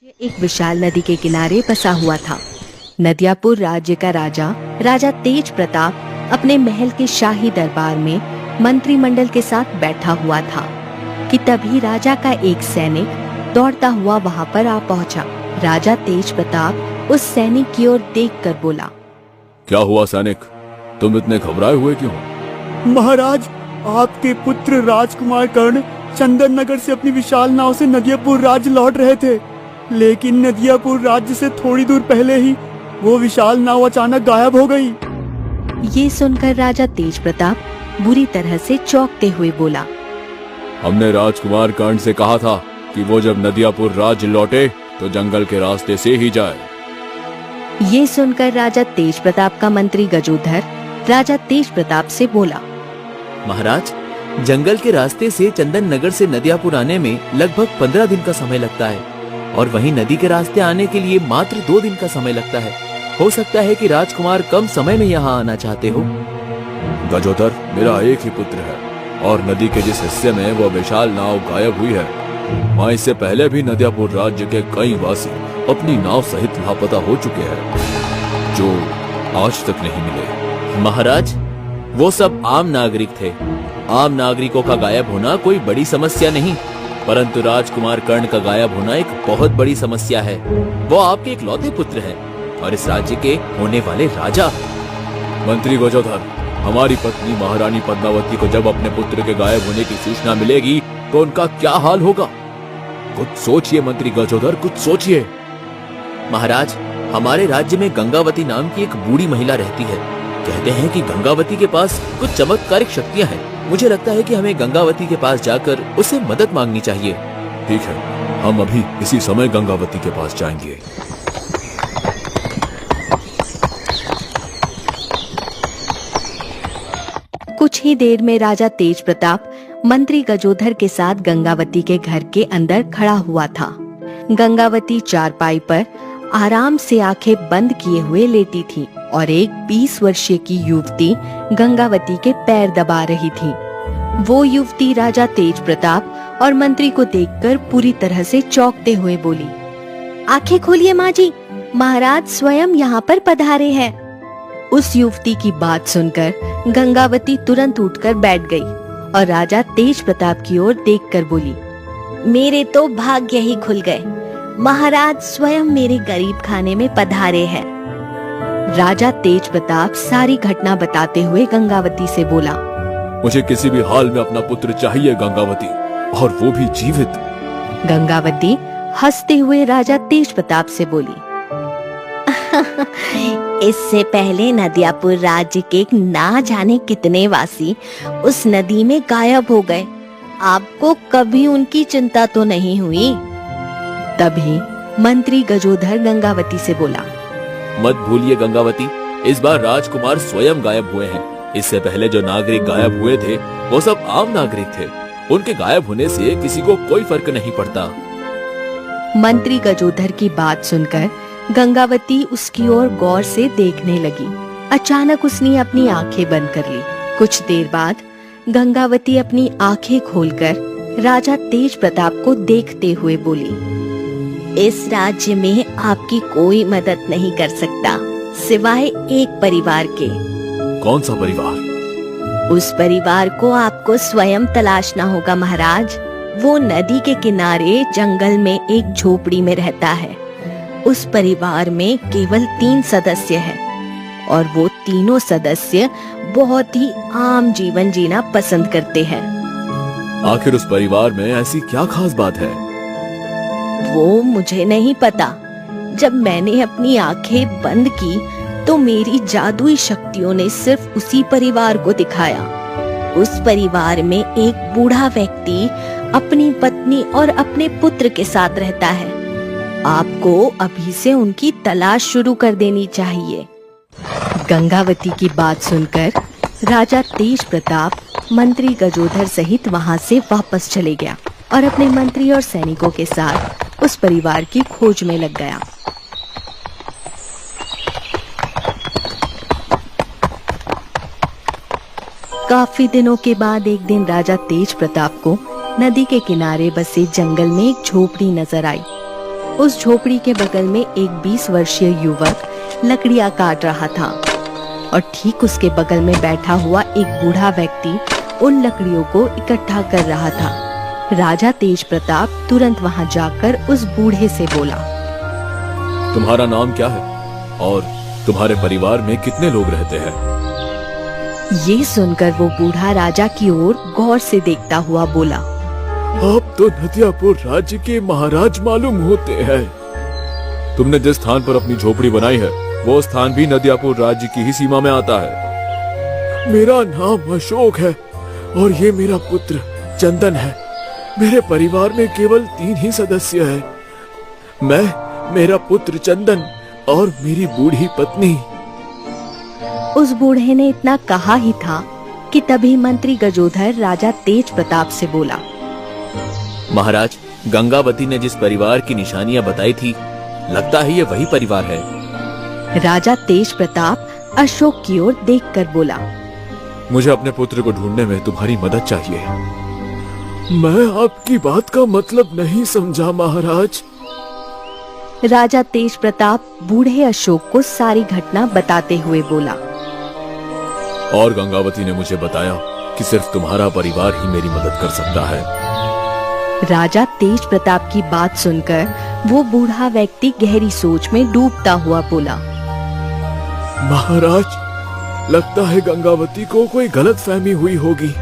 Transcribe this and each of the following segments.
एक विशाल नदी के किनारे बसा हुआ था। नदियापुर राज्य का राजा तेज प्रताप अपने महल के शाही दरबार में मंत्रिमंडल के साथ बैठा हुआ था कि तभी राजा का एक सैनिक दौड़ता हुआ वहां पर आ पहुंचा। राजा तेज प्रताप उस सैनिक की ओर देखकर बोला, क्या हुआ सैनिक, तुम इतने घबराए हुए क्यों? महाराज, आपके पुत्र राजकुमार कर्ण चंदन नगर से अपनी विशाल नाव से नदियापुर राज्य लौट रहे थे, लेकिन नदियापुर राज्य से थोड़ी दूर पहले ही वो विशाल नाव अचानक गायब हो गई। ये सुनकर राजा तेज प्रताप बुरी तरह से चौंकते हुए बोला, हमने राजकुमार कर्ण से कहा था कि वो जब नदियापुर राज्य लौटे तो जंगल के रास्ते से ही जाए। ये सुनकर राजा तेज प्रताप का मंत्री गजोधर राजा तेज प्रताप से बोला, महाराज, जंगल के रास्ते से चंदन नगर से नदियापुर आने में लगभग 15 दिन का समय लगता है और वहीं नदी के रास्ते आने के लिए मात्र 2 दिन का समय लगता है। हो सकता है कि राजकुमार कम समय में यहाँ आना चाहते हो। गजोधर, मेरा एक ही पुत्र है और नदी के जिस हिस्से में वो विशाल नाव गायब हुई है, वहाँ इससे पहले भी नदियापुर राज्य के कई वासी अपनी नाव सहित लापता हो चुके हैं, जो आज तक नहीं मिले। महाराज, वो सब आम नागरिक थे। आम नागरिकों का गायब होना कोई बड़ी समस्या नहीं, परंतु राजकुमार कर्ण का गायब होना एक बहुत बड़ी समस्या है। वो आपके इकलौते पुत्र हैं और इस राज्य के होने वाले राजा। मंत्री गजोधर, हमारी पत्नी महारानी पद्मावती को जब अपने पुत्र के गायब होने की सूचना मिलेगी तो उनका क्या हाल होगा? कुछ सोचिए मंत्री गजोधर, कुछ सोचिए। महाराज, हमारे राज्य में गंगावती नाम की एक बूढ़ी महिला रहती है। कहते हैं कि गंगावती के पास कुछ चमत्कारिक शक्तियां हैं। मुझे लगता है कि हमें गंगावती के पास जाकर उससे मदद मांगनी चाहिए। ठीक है, हम अभी इसी समय गंगावती के पास जाएंगे। कुछ ही देर में राजा तेज प्रताप मंत्री गजोधर के साथ गंगावती के घर के अंदर खड़ा हुआ था। गंगावती चारपाई पर आराम से आंखें बंद किए हुए लेटी थी और एक 20 वर्षीय की युवती गंगावती के पैर दबा रही थी। वो युवती राजा तेज प्रताप और मंत्री को देखकर पूरी तरह से चौंकते हुए बोली, आंखें खोलिए माँ जी, महाराज स्वयं यहाँ पर पधारे हैं। उस युवती की बात सुनकर गंगावती तुरंत उठकर बैठ गई और राजा तेज प्रताप की ओर देखकर बोली, मेरे तो भाग्य ही खुल गए, महाराज स्वयं मेरे गरीब खाने में पधारे हैं। राजा तेज प्रताप सारी घटना बताते हुए गंगावती से बोला, मुझे किसी भी हाल में अपना पुत्र चाहिए गंगावती, और वो भी जीवित। गंगावती हंसते हुए राजा तेज प्रताप से बोली, इससे पहले नदियापुर राज्य के ना जाने कितने वासी उस नदी में गायब हो गए, आपको कभी उनकी चिंता तो नहीं हुई? तभी मंत्री गजोधर गंगावती से बोला, मत भूलिए गंगावती, इस बार राजकुमार स्वयं गायब हुए हैं। इससे पहले जो नागरिक गायब हुए थे वो सब आम नागरिक थे। उनके गायब होने से किसी को कोई फर्क नहीं पड़ता। मंत्री गजोधर की बात सुनकर गंगावती उसकी ओर गौर से देखने लगी। अचानक उसने अपनी आंखें बंद कर ली। कुछ देर बाद गंगावती अपनी आंखें खोलकर राजा तेज प्रताप को देखते हुए बोली, इस राज्य में आपकी कोई मदद नहीं कर सकता सिवाय एक परिवार के। कौन सा परिवार? उस परिवार को आपको स्वयं तलाशना होगा महाराज। वो नदी के किनारे जंगल में एक झोपड़ी में रहता है। उस परिवार में केवल 3 सदस्य हैं और वो तीनों सदस्य बहुत ही आम जीवन जीना पसंद करते हैं। आखिर उस परिवार में ऐसी क्या खास बात है? वो मुझे नहीं पता। जब मैंने अपनी आंखें बंद की तो मेरी जादुई शक्तियों ने सिर्फ उसी परिवार को दिखाया। उस परिवार में एक बूढ़ा व्यक्ति अपनी पत्नी और अपने पुत्र के साथ रहता है। आपको अभी से उनकी तलाश शुरू कर देनी चाहिए। गंगावती की बात सुनकर राजा तेज प्रताप मंत्री गजोधर सहित वहां से वापस चले गया और अपने मंत्री और सैनिकों के साथ उस परिवार की खोज में लग गया। काफी दिनों के बाद एक दिन राजा तेज प्रताप को नदी के किनारे बसे जंगल में एक झोपड़ी नजर आई। उस झोपड़ी के बगल में एक 20 वर्षीय युवक लकड़ियां काट रहा था और ठीक उसके बगल में बैठा हुआ एक बूढ़ा व्यक्ति उन लकड़ियों को इकट्ठा कर रहा था। राजा तेज प्रताप तुरंत वहां जाकर उस बूढ़े से बोला, तुम्हारा नाम क्या है और तुम्हारे परिवार में कितने लोग रहते हैं? ये सुनकर वो बूढ़ा राजा की ओर गौर से देखता हुआ बोला, आप तो नदियापुर राज्य के महाराज मालूम होते हैं। तुमने जिस स्थान पर अपनी झोपड़ी बनाई है वो स्थान भी नदियापुर राज्य की ही सीमा में आता है। मेरा नाम अशोक है और ये मेरा पुत्र चंदन है। मेरे परिवार में केवल 3 ही सदस्य हैं। मैं, मेरा पुत्र चंदन और मेरी बूढ़ी पत्नी। उस बूढ़े ने इतना कहा ही था कि तभी मंत्री गजोधर राजा तेज प्रताप से बोला, महाराज, गंगावती ने जिस परिवार की निशानियां बताई थी, लगता है ये वही परिवार है। राजा तेज प्रताप अशोक की ओर देखकर बोला, मुझे अपने पुत्र को ढूंढने में तुम्हारी मदद चाहिए। मैं आपकी बात का मतलब नहीं समझा महाराज। राजा तेज प्रताप बूढ़े अशोक को सारी घटना बताते हुए बोला, और गंगावती ने मुझे बताया कि सिर्फ तुम्हारा परिवार ही मेरी मदद कर सकता है। राजा तेज प्रताप की बात सुनकर वो बूढ़ा व्यक्ति गहरी सोच में डूबता हुआ बोला, महाराज, लगता है गंगावती को कोई गलतफहमी हुई होगी।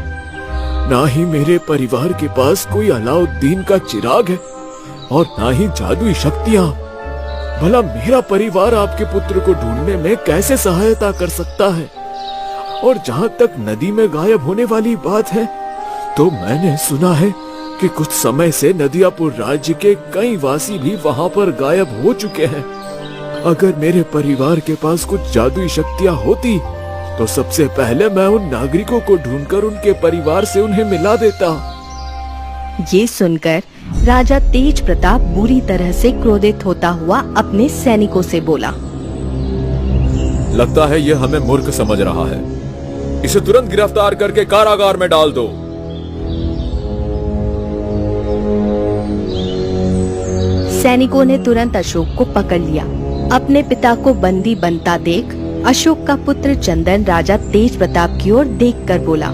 ना ही मेरे परिवार के पास कोई अलाउद्दीन का चिराग है और ना ही जादुई शक्तियां। भला मेरा परिवार आपके पुत्र को ढूंढने में कैसे सहायता कर सकता है? और जहाँ तक नदी में गायब होने वाली बात है, तो मैंने सुना है कि कुछ समय से नदियापुर राज्य के कई वासी भी वहाँ पर गायब हो चुके हैं। अगर मेरे परिवार के पास कुछ जादुई शक्तियाँ होती तो सबसे पहले मैं उन नागरिकों को ढूंढकर उनके परिवार से उन्हें मिला देता। ये सुनकर राजा तेज प्रताप बुरी तरह से क्रोधित होता हुआ अपने सैनिकों से बोला, लगता है ये हमें मूर्ख समझ रहा है। इसे तुरंत गिरफ्तार करके कारागार में डाल दो। सैनिकों ने तुरंत अशोक को पकड़ लिया। अपने पिता को बंदी बनता देख अशोक का पुत्र चंदन राजा तेज प्रताप की ओर देखकर बोला,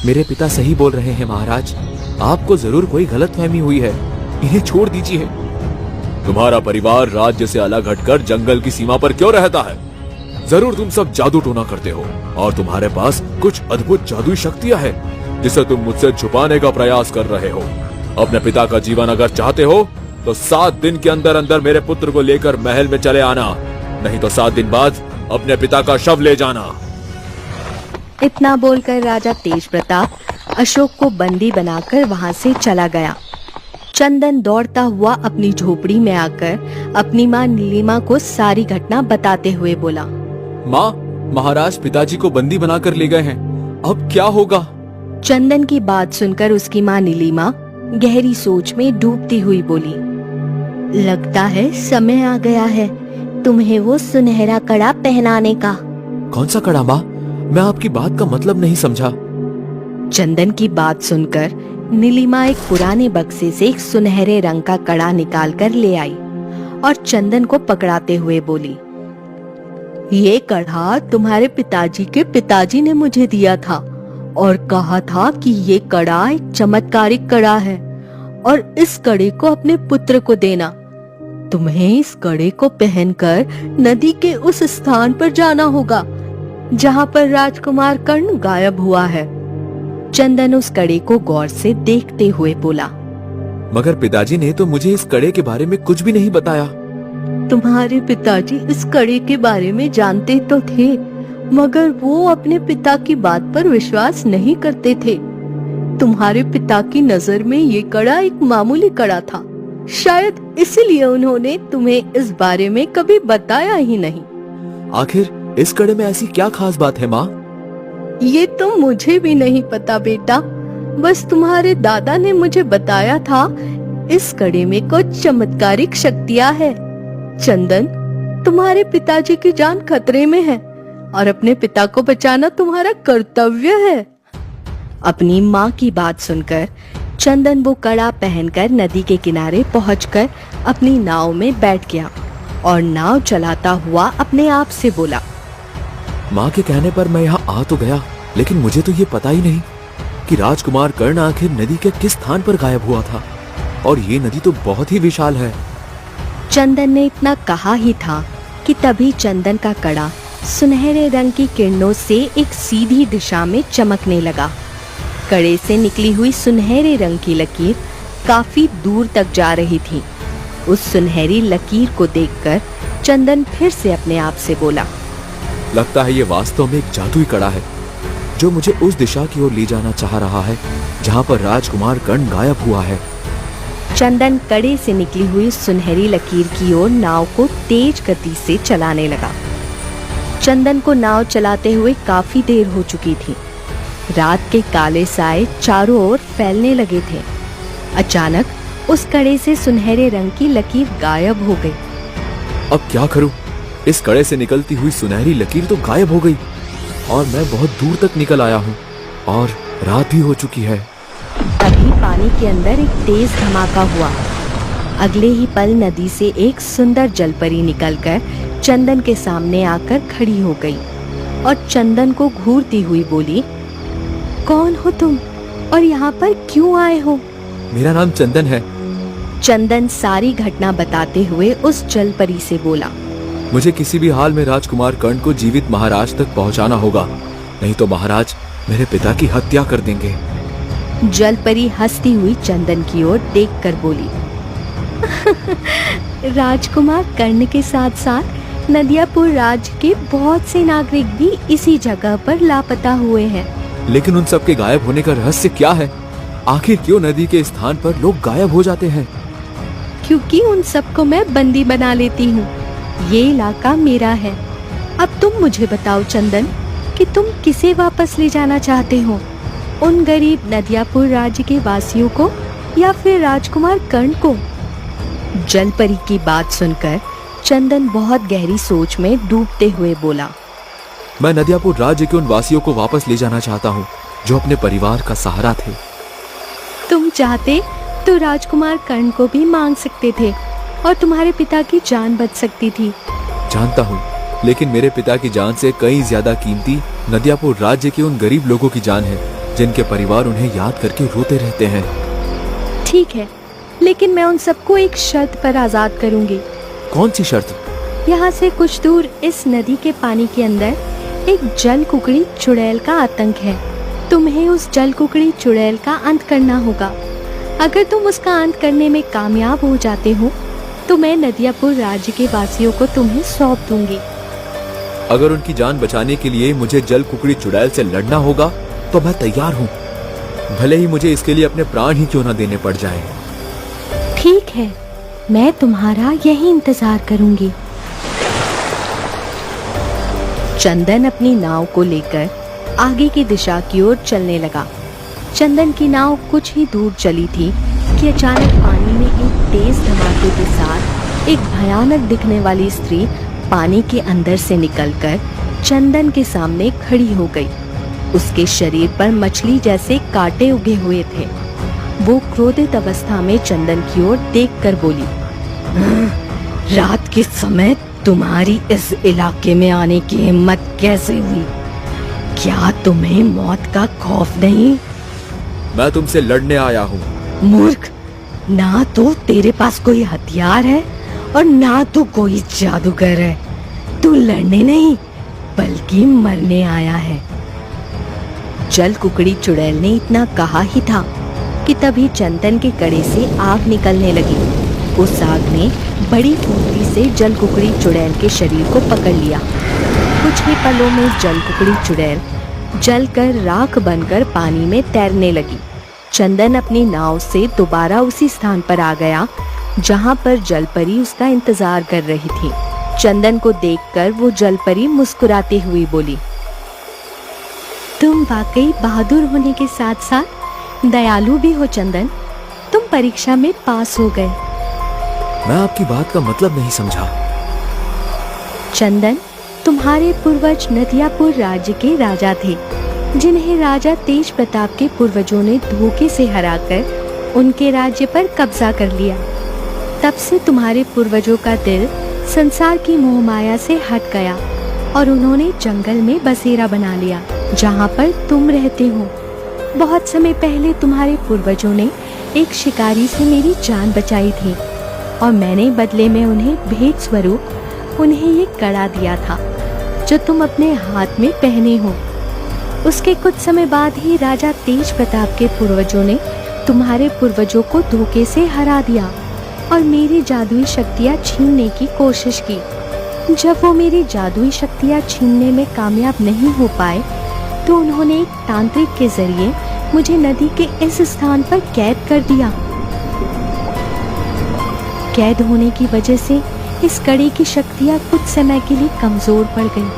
मेरे पिता सही बोल रहे हैं महाराज, आपको जरूर कोई गलतफहमी हुई है। इन्हें छोड़ दीजिए। तुम्हारा परिवार राज्य से अलग हटकर जंगल की सीमा पर क्यों रहता है? जरूर तुम सब जादू टोना करते हो और तुम्हारे पास कुछ अद्भुत जादुई शक्तियां हैं जिसे तुम मुझसे छुपाने का प्रयास कर रहे हो। अपने पिता का जीवन अगर चाहते हो तो 7 दिन के अंदर अंदर मेरे पुत्र को लेकर महल में चले आना, नहीं तो 7 दिन बाद अपने पिता का शव ले जाना। इतना बोलकर राजा तेज प्रताप अशोक को बंदी बनाकर वहां से चला गया। चंदन दौड़ता हुआ अपनी झोपड़ी में आकर अपनी माँ नीलिमा को सारी घटना बताते हुए बोला, माँ, महाराज पिताजी को बंदी बनाकर ले गए हैं, अब क्या होगा? चंदन की बात सुनकर उसकी माँ नीलिमा गहरी सोच में डूबती हुई बोली, लगता है समय आ गया है तुम्हें वो सुनहरा कड़ा पहनाने का। कौन सा कड़ा माँ? मैं आपकी बात का मतलब नहीं समझा। चंदन की बात सुनकर नीलिमा एक पुराने बक्से से एक सुनहरे रंग का कड़ा निकाल कर ले आई और चंदन को पकड़ाते हुए बोली, ये कड़ा तुम्हारे पिताजी के पिताजी ने मुझे दिया था और कहा था कि ये कड़ा एक चमत्कारिक कड़ा है और इस कड़े को अपने पुत्र को देना। तुम्हें इस कड़े को पहनकर नदी के उस स्थान पर जाना होगा जहाँ पर राजकुमार कर्ण गायब हुआ है। चंदन उस कड़े को गौर से देखते हुए बोला, मगर पिताजी ने तो मुझे इस कड़े के बारे में कुछ भी नहीं बताया। तुम्हारे पिताजी इस कड़े के बारे में जानते तो थे, मगर वो अपने पिता की बात पर विश्वास नहीं करते थे। तुम्हारे पिता की नजर में ये कड़ा एक मामूली कड़ा था, शायद इसीलिए उन्होंने तुम्हें इस बारे में कभी बताया ही नहीं। आखिर इस कड़े में ऐसी क्या खास बात है माँ? ये तो मुझे भी नहीं पता बेटा, बस तुम्हारे दादा ने मुझे बताया था इस कड़े में कुछ चमत्कारिक शक्तियाँ है। चंदन, तुम्हारे पिताजी की जान खतरे में है और अपने पिता को बचाना तुम्हारा कर्तव्य है। अपनी माँ की बात सुनकर चंदन वो कड़ा पहनकर नदी के किनारे पहुंचकर अपनी नाव में बैठ गया और नाव चलाता हुआ अपने आप से बोला, माँ के कहने पर मैं यहाँ आ तो गया, लेकिन मुझे तो ये पता ही नहीं कि राजकुमार कर्ण आखिर नदी के किस स्थान पर गायब हुआ था, और ये नदी तो बहुत ही विशाल है। चंदन ने इतना कहा ही था कि तभी चंदन का कड़ा सुनहरे रंग की किरणों से एक सीधी दिशा में चमकने लगा। कड़े से निकली हुई सुनहरे रंग की लकीर काफी दूर तक जा रही थी। उस सुनहरी लकीर को देखकर चंदन फिर से अपने आप से बोला, लगता है ये वास्तव में एक जादुई कड़ा है जो मुझे उस दिशा की ओर ले जाना चाह रहा है जहाँ पर राजकुमार कर्ण गायब हुआ है। चंदन कड़े से निकली हुई सुनहरी लकीर की ओर नाव को तेज गति से चलाने लगा। चंदन को नाव चलाते हुए काफी देर हो चुकी थी। रात के काले साए चारों ओर फैलने लगे थे। अचानक उस कड़े से सुनहरे रंग की लकीर गायब हो गई। अब क्या करूं? इस कड़े से निकलती हुई सुनहरी लकीर तो गायब हो गई और मैं बहुत दूर तक निकल आया हूं और रात भी हो चुकी है। तभी पानी के अंदर एक तेज धमाका हुआ। अगले ही पल नदी से एक सुंदर जलपरी निकलकर चंदन के सामने आकर खड़ी हो गई और चंदन को घूरती हुई बोली, कौन हो तुम और यहाँ पर क्यों आए हो? मेरा नाम चंदन है। चंदन सारी घटना बताते हुए उस जलपरी से बोला, मुझे किसी भी हाल में राजकुमार कर्ण को जीवित महाराज तक पहुंचाना होगा, नहीं तो महाराज मेरे पिता की हत्या कर देंगे। जलपरी हंसती हुई चंदन की ओर देखकर बोली, राजकुमार कर्ण के साथ साथ नदियापुर राज्य के बहुत से नागरिक भी इसी जगह पर लापता हुए हैं। लेकिन उन सब के गायब होने का रहस्य क्या है? आखिर क्यों नदी के स्थान पर लोग गायब हो जाते हैं? क्योंकि उन सबको मैं बंदी बना लेती हूँ। ये इलाका मेरा है। अब तुम मुझे बताओ चंदन कि तुम किसे वापस ले जाना चाहते हो, उन गरीब नदियापुर राज्य के वासियों को या फिर राजकुमार कर्ण को? जलपरी की बात सुनकर चंदन बहुत गहरी सोच में डूबते हुए बोला, मैं नदियापुर राज्य के उन वासियों को वापस ले जाना चाहता हूँ जो अपने परिवार का सहारा थे। तुम चाहते तो राजकुमार कर्ण को भी मांग सकते थे और तुम्हारे पिता की जान बच सकती थी। जानता हूँ, लेकिन मेरे पिता की जान से कहीं ज्यादा कीमती नदियापुर राज्य के उन गरीब लोगों की जान है जिनके परिवार उन्हें याद करके रोते रहते हैं। ठीक है, लेकिन मैं उन सबको एक शर्त पर आजाद करूंगी। कौन सी शर्त? यहाँ से कुछ दूर इस नदी के पानी के अंदर एक जल कुकड़ी चुड़ैल का आतंक है। तुम्हें उस जल कुकड़ी चुड़ैल का अंत करना होगा। अगर तुम उसका अंत करने में कामयाब हो जाते हो तो मैं नदियापुर राज्य के वासियों को तुम्हें सौंप दूंगी। अगर उनकी जान बचाने के लिए मुझे जल कुकड़ी चुड़ैल से लड़ना होगा तो मैं तैयार हूँ, भले ही मुझे इसके लिए अपने प्राण ही क्यों न देने पड़ जाए। ठीक है, मैं तुम्हारा यही इंतजार करूंगी। चंदन अपनी नाव को लेकर आगे की दिशा की ओर चलने लगा। चंदन की नाव कुछ ही दूर चली थी कि अचानक पानी में एक तेज धमाके के साथ एक भयानक दिखने वाली स्त्री पानी के अंदर से निकलकर चंदन के सामने खड़ी हो गई। उसके शरीर पर मछली जैसे कांटे उगे हुए थे। वो क्रोधित अवस्था में चंदन की ओर देखकर बोली, रात के समय तुम्हारी इस इलाके में आने की हिम्मत कैसे हुई? क्या तुम्हें मौत का खौफ नहीं? मैं तुमसे लड़ने आया हूँ। मूर्ख, ना तो तेरे पास कोई हथियार है और ना तो कोई जादूगर है। तू लड़ने नहीं बल्कि मरने आया है। जल कुकड़ी चुड़ैल ने इतना कहा ही था कि तभी चंदन के कड़े से आग निकलने लगी। उस आग ने बड़ी फुर्ती से जल कुकड़ी चुड़ैल के शरीर को पकड़ लिया। कुछ ही पलों में जल कुकड़ी चुड़ैल जलकर राख बनकर पानी में तैरने लगी। चंदन अपनी नाव से दोबारा उसी स्थान पर आ गया जहां पर जलपरी उसका इंतजार कर रही थी। चंदन को देखकर वो जलपरी मुस्कुराती हुई बोली, तुम वाकई बहादुर होने के साथ साथ दयालु भी हो चंदन। तुम परीक्षा में पास हो गए। मैं आपकी बात का मतलब नहीं समझा। चंदन, तुम्हारे पूर्वज नदियापुर राज्य के राजा थे जिन्हें राजा तेज प्रताप के पूर्वजों ने धोखे से हराकर उनके राज्य पर कब्जा कर लिया। तब से तुम्हारे पूर्वजों का दिल संसार की मोह माया से हट गया और उन्होंने जंगल में बसेरा बना लिया, जहाँ पर तुम रहते हो। बहुत समय पहले तुम्हारे पूर्वजों ने एक शिकारी से मेरी जान बचाई थी और मैंने बदले में उन्हें भेंट स्वरूप उन्हें ये कड़ा दिया था जो तुम अपने हाथ में पहने हो। उसके कुछ समय बाद ही राजा तेज प्रताप के पूर्वजों ने तुम्हारे पूर्वजों को धोखे से हरा दिया और मेरी जादुई शक्तियाँ छीनने की कोशिश की। जब वो मेरी जादुई शक्तियाँ छीनने में कामयाब नहीं हो पाए तो उन्होंने एक तांत्रिक के जरिए मुझे नदी के इस स्थान पर कैद कर दिया। कैद होने की वजह से इस कड़े की शक्तियाँ कुछ समय के लिए कमजोर पड़ गई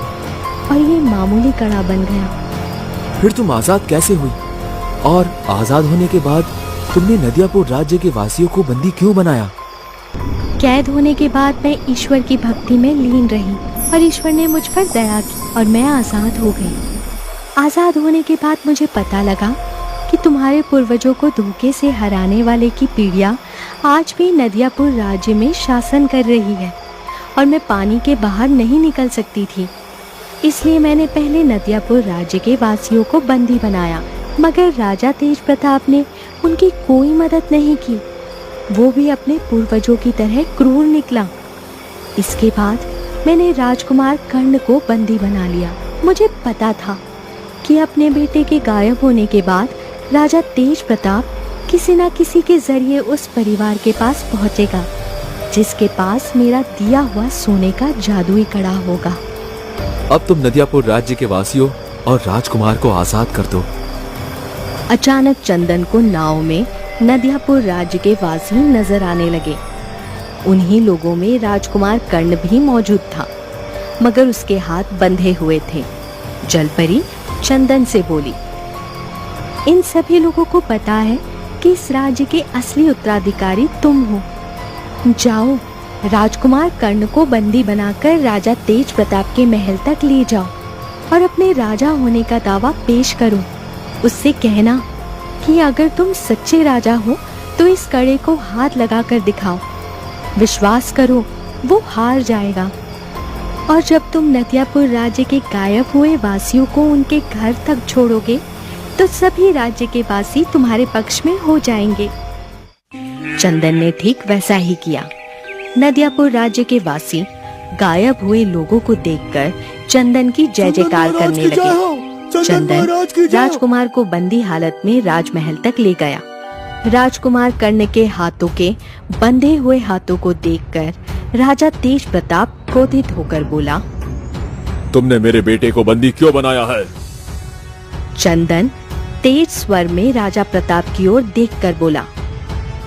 और ये मामूली कड़ा बन गया। फिर तुम आजाद कैसे हुई? और आजाद होने के बाद तुमने नदियापुर राज्य के वासियों को बंदी क्यों बनाया? कैद होने के बाद मैं ईश्वर की भक्ति में लीन रही और ईश्वर ने मुझ पर दया की और मैं आजाद हो गई। आजाद होने के बाद मुझे पता लगा कि तुम्हारे पूर्वजों को धोखे से हराने वाले की पीढ़ियां आज भी नदियापुर राज्य में शासन कर रही है और मैं पानी के बाहर नहीं निकल सकती थी। इसलिए मैंने पहले नदियापुर राज्य के वासियों को बंदी बनाया, मगर राजा तेज प्रताप ने उनकी कोई मदद नहीं की। वो भी अपने पूर्वजों की तरह क्रूर निकला। इसके बाद मैंने राजकुमार कर्ण को बंदी बना लिया। मुझे पता था कि अपने बेटे के गायब होने के बाद राजा तेज प्रताप किसी न किसी के जरिए उस परिवार के पास पहुंचेगा जिसके पास मेरा दिया हुआ सोने का जादुई कड़ा होगा। अब तुम नदियापुर राज्य के वासियों और राजकुमार को आजाद कर दो। अचानक चंदन को नाव में नदियापुर राज्य के वासी नजर आने लगे। उन्हीं लोगों में राजकुमार कर्ण भी मौजूद था, मगर उसके हाथ बंधे हुए थे। जलपरी चंदन से बोली, इन सभी लोगों को पता है कि इस राज्य के असली उत्तराधिकारी तुम हो। जाओ, राजकुमार कर्ण को बंदी बनाकर राजा तेज प्रताप के महल तक ले जाओ और अपने राजा होने का दावा पेश करो। उससे कहना कि अगर तुम सच्चे राजा हो तो इस कड़े को हाथ लगाकर दिखाओ। विश्वास करो, वो हार जाएगा। और जब तुम नदियापुर राज्य के गायब हुए वासियों को उनके घर तक छोड़ोगे तो सभी राज्य के वासी तुम्हारे पक्ष में हो जाएंगे। चंदन ने ठीक वैसा ही किया। नदियापुर राज्य के वासी गायब हुए लोगों को देखकर चंदन की जय जयकार करने लगे। चंदन राजकुमार को बंदी हालत में राजमहल तक ले गया। राजकुमार कर्ण के हाथों के बंधे हुए हाथों को देखकर राजा तेज प्रताप क्रोधित होकर बोला, तुमने मेरे बेटे को बंदी क्यों बनाया है? चंदन तेज स्वर में राजा प्रताप की ओर देखकर बोला,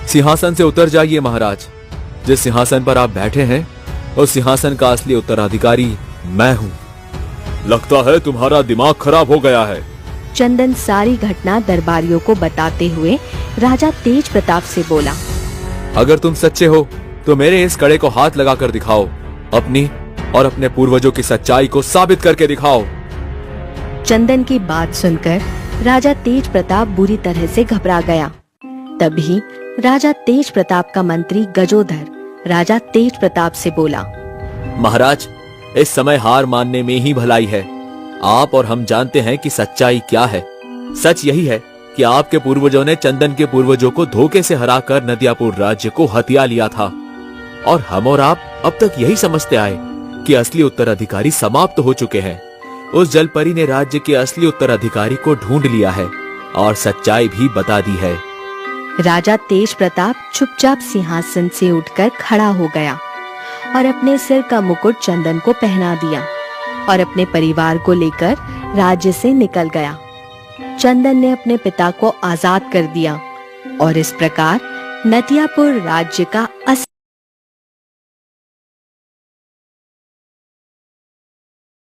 सिंहासन से उतर जाइए महाराज। जिस सिंहासन पर आप बैठे हैं उस सिंहासन का असली उत्तराधिकारी मैं हूँ। लगता है तुम्हारा दिमाग खराब हो गया है। चंदन सारी घटना दरबारियों को बताते हुए राजा तेज प्रताप से बोला, अगर तुम सच्चे हो तो मेरे इस कड़े को हाथ लगाकर दिखाओ। अपनी और अपने पूर्वजों की सच्चाई को साबित करके दिखाओ। चंदन की बात सुनकर राजा तेज प्रताप बुरी तरह से घबरा गया। तभी राजा तेज प्रताप का मंत्री गजोधर राजा तेज प्रताप से बोला, महाराज, इस समय हार मानने में ही भलाई है। आप और हम जानते हैं कि सच्चाई क्या है। सच यही है कि आपके पूर्वजों ने चंदन के पूर्वजों को धोखे से हराकर नदियापुर राज्य को हथिया लिया था और हम और आप अब तक यही समझते आए कि असली उत्तराधिकारी समाप्त हो चुके हैं। उस जलपरी ने राज्य के असली उत्तराधिकारी को ढूंढ लिया है और सच्चाई भी बता दी है। राजा तेज प्रताप चुपचाप सिंहासन से उठकर खड़ा हो गया और अपने सिर का मुकुट चंदन को पहना दिया और अपने परिवार को लेकर राज्य से निकल गया। चंदन ने अपने पिता को आजाद कर दिया और इस प्रकार नदियापुर राज्य का